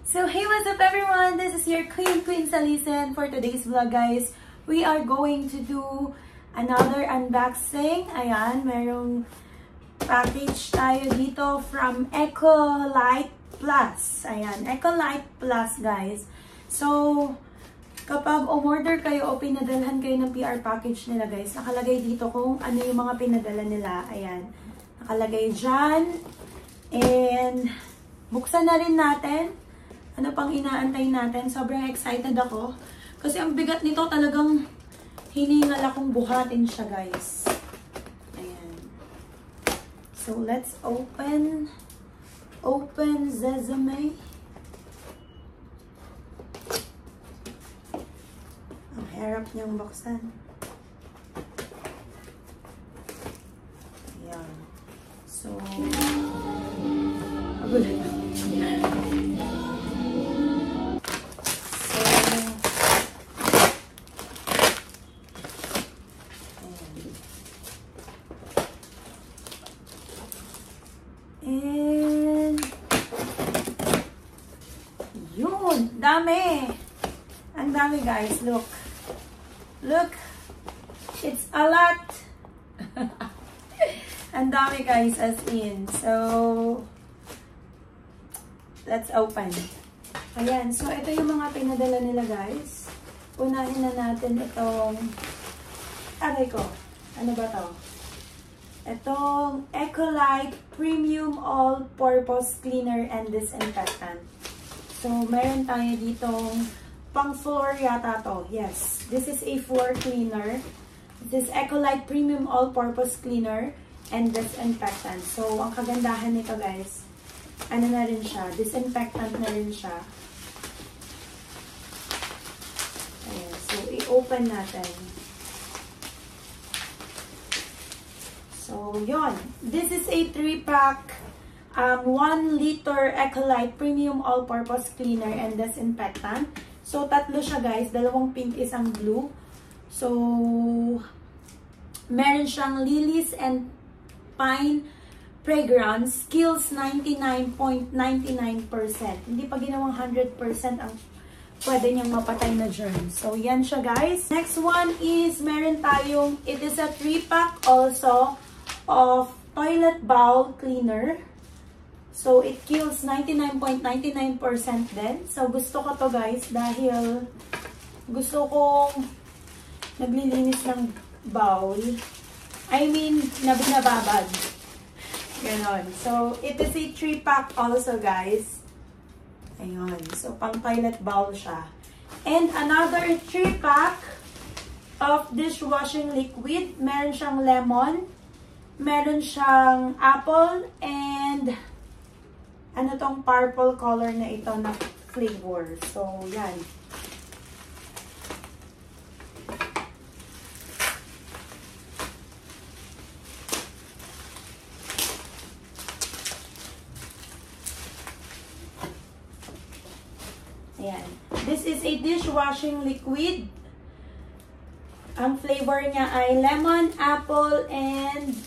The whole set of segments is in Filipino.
So hey, what's up everyone? This is your Queen Salisen. For today's vlog guys, we are going to do another unboxing. Ayan, merong package tayo dito from Ecolite Plus. Ayan, Ecolite Plus guys. So, kapag umorder kayo o pinadalhan kayo ng PR package nila guys, nakalagay dito kung ano yung mga pinadala nila. Ayan, nakalagay dyan. And, buksan na rin natin. Ano pang inaantay natin? Sobrang excited ako. Kasi ang bigat nito talagang hiningal akong buhatin siya guys. Ayan. So, let's open. Open sesame. Ang harap niyang buksan. Ayan. So, agulat. And, yun, dami. Ang dami guys, look. Look, it's a lot. Ang dami guys, as in. So, let's open. Ayan, so ito yung mga pinadala nila guys. Unahin na natin itong, aray ko, ano ba to? Itong Ecolite Premium All-Purpose Cleaner and Disinfectant. So, meron tayo ditong pang floor yata to. Yes, this is a floor cleaner. This is Ecolite Premium All-Purpose Cleaner and Disinfectant. So, ang kagandahan nito guys, ano na rin siya, disinfectant na rin siya. Ayan, so, i-open natin. So, yun. This is a 3-pack, 1 liter Ecolite Premium All-Purpose Cleaner and Disinfectant. So, tatlo siya guys. Dalawang pink, isang blue. So, meron siyang Lilies and Pine Fragrance. Kills 99.99%. Hindi pa ginawang 100% ang pwede niyang mapatay na germs. So, yan siya guys. Next one is, meron tayong, it is a 3-pack also of toilet bowl cleaner. So, it kills 99.99% din. So, gusto ko to guys dahil gusto kong naglilinis ng bowl. I mean, na binababad. Ganon. So, it is a 3-pack also guys. Ayun. So, pang toilet bowl siya. And another 3-pack of dishwashing liquid. Meron siyang lemon. Meron siyang apple and ano tong purple color na ito na flavor. So, yan. Ayan. This is a dishwashing liquid. Ang flavor niya ay lemon, apple, and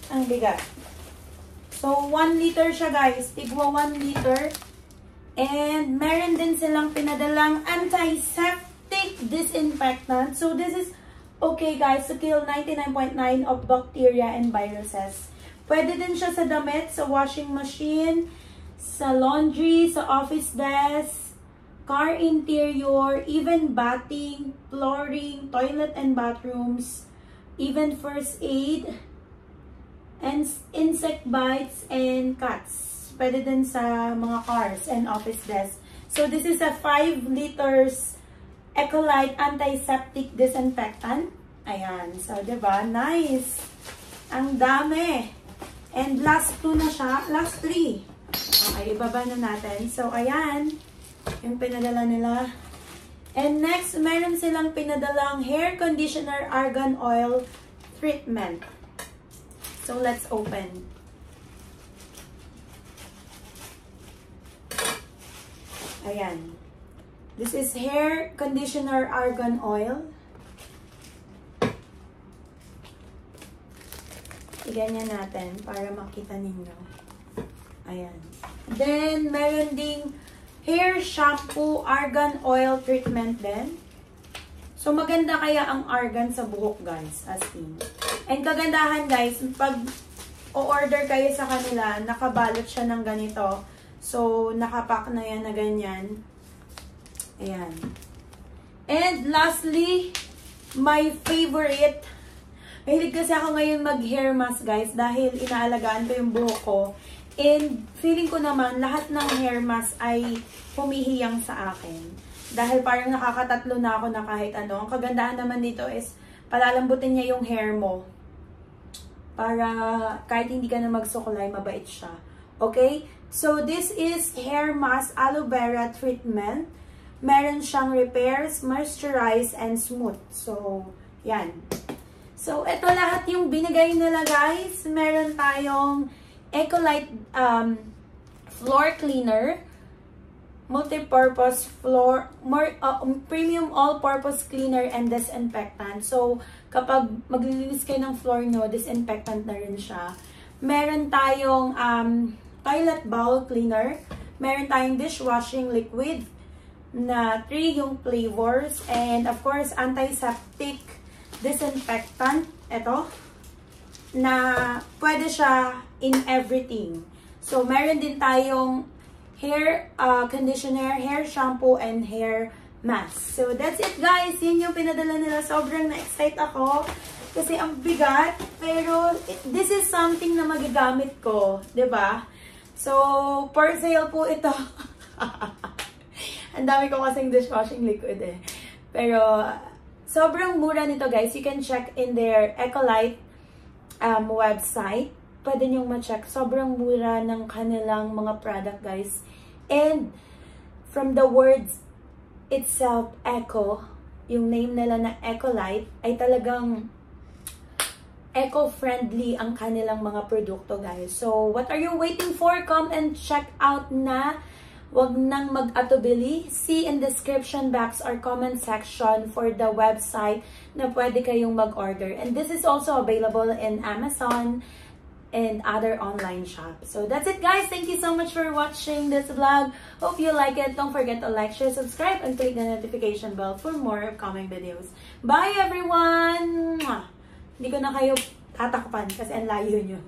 ang bigat. So, 1 liter siya guys. Tigwa 1 liter. And, meron din silang pinadalang antiseptic disinfectant. So, this is okay guys to kill 99.9% of bacteria and viruses. Pwede din siya sa damit, sa washing machine, sa laundry, sa office desk, car interior, even bathing, flooring, toilet and bathrooms, even first aid, and insect bites and cuts. Pwede din sa mga cars and office desk. So, this is a 5 liters Ecolite Antiseptic Disinfectant. Ayan. So, diba? Nice! Ang dami! And last 2 na siya. Last 3. Okay, ibaba na natin. So, ayan. Yung pinadala nila. And next, meron silang pinadalang hair conditioner argan oil treatment. So, let's open. Ayan. This is hair conditioner argan oil. Iganyan natin para makita ninyo. Ayan. Then, meron ding hair shampoo, argan oil treatment din. So, maganda kaya ang argan sa buhok, guys, as in. And kagandahan, guys, pag o-order kayo sa kanila, nakabalot siya ng ganito. So, nakapack na yan na ganyan. Ayan. And lastly, my favorite. Mahilig kasi ako ngayon mag-hair mask, guys, dahil inaalagaan ko yung buhok ko. And feeling ko naman, lahat ng hair mask ay humihiyang sa akin. Dahil parang nakakatatlo na ako na kahit ano. Ang kagandahan naman dito is, palalambutin niya yung hair mo. Para kahit hindi ka na magsukulay, mabait siya. Okay? So, this is hair mask aloe vera treatment. Meron siyang repairs, moisturize, and smooth. So, yan. So, ito lahat yung binigay nila, guys. Meron tayong Ecolite floor cleaner, multi-purpose floor, premium all-purpose cleaner and disinfectant. So, kapag maglilinis kayo ng floor nyo, disinfectant na rin siya. Meron tayong toilet bowl cleaner. Meron tayong dishwashing liquid na 3 yung flavors. And of course, antiseptic disinfectant. Ito. Na pwede siya in everything. So, meron din tayong hair conditioner, hair shampoo, and hair mask. So, that's it, guys. Yun yung pinadala nila. Sobrang na-excite ako. Kasi ang bigat. Pero, this is something na magagamit ko. 'Di ba? So, for sale po ito. Ang dami ko kasing dishwashing liquid eh. Pero, sobrang mura nito, guys. You can check in their Ecolite website. Pwede nyong ma-check. Sobrang mura ng kanilang mga product, guys. And, from the words itself, Eco, yung name nila na Ecolite, ay talagang eco-friendly ang kanilang mga produkto, guys. So, what are you waiting for? Come and check out na. Huwag nang mag-atubili. See in description box or comment section for the website na pwede kayong mag-order. And this is also available in Amazon and other online shops. So that's it, guys. Thank you so much for watching this vlog. Hope you like it. Don't forget to like, share, subscribe, and click the notification bell for more upcoming videos. Bye, everyone! Hindi ko na kayo tatakpan kasi ang layo nyo.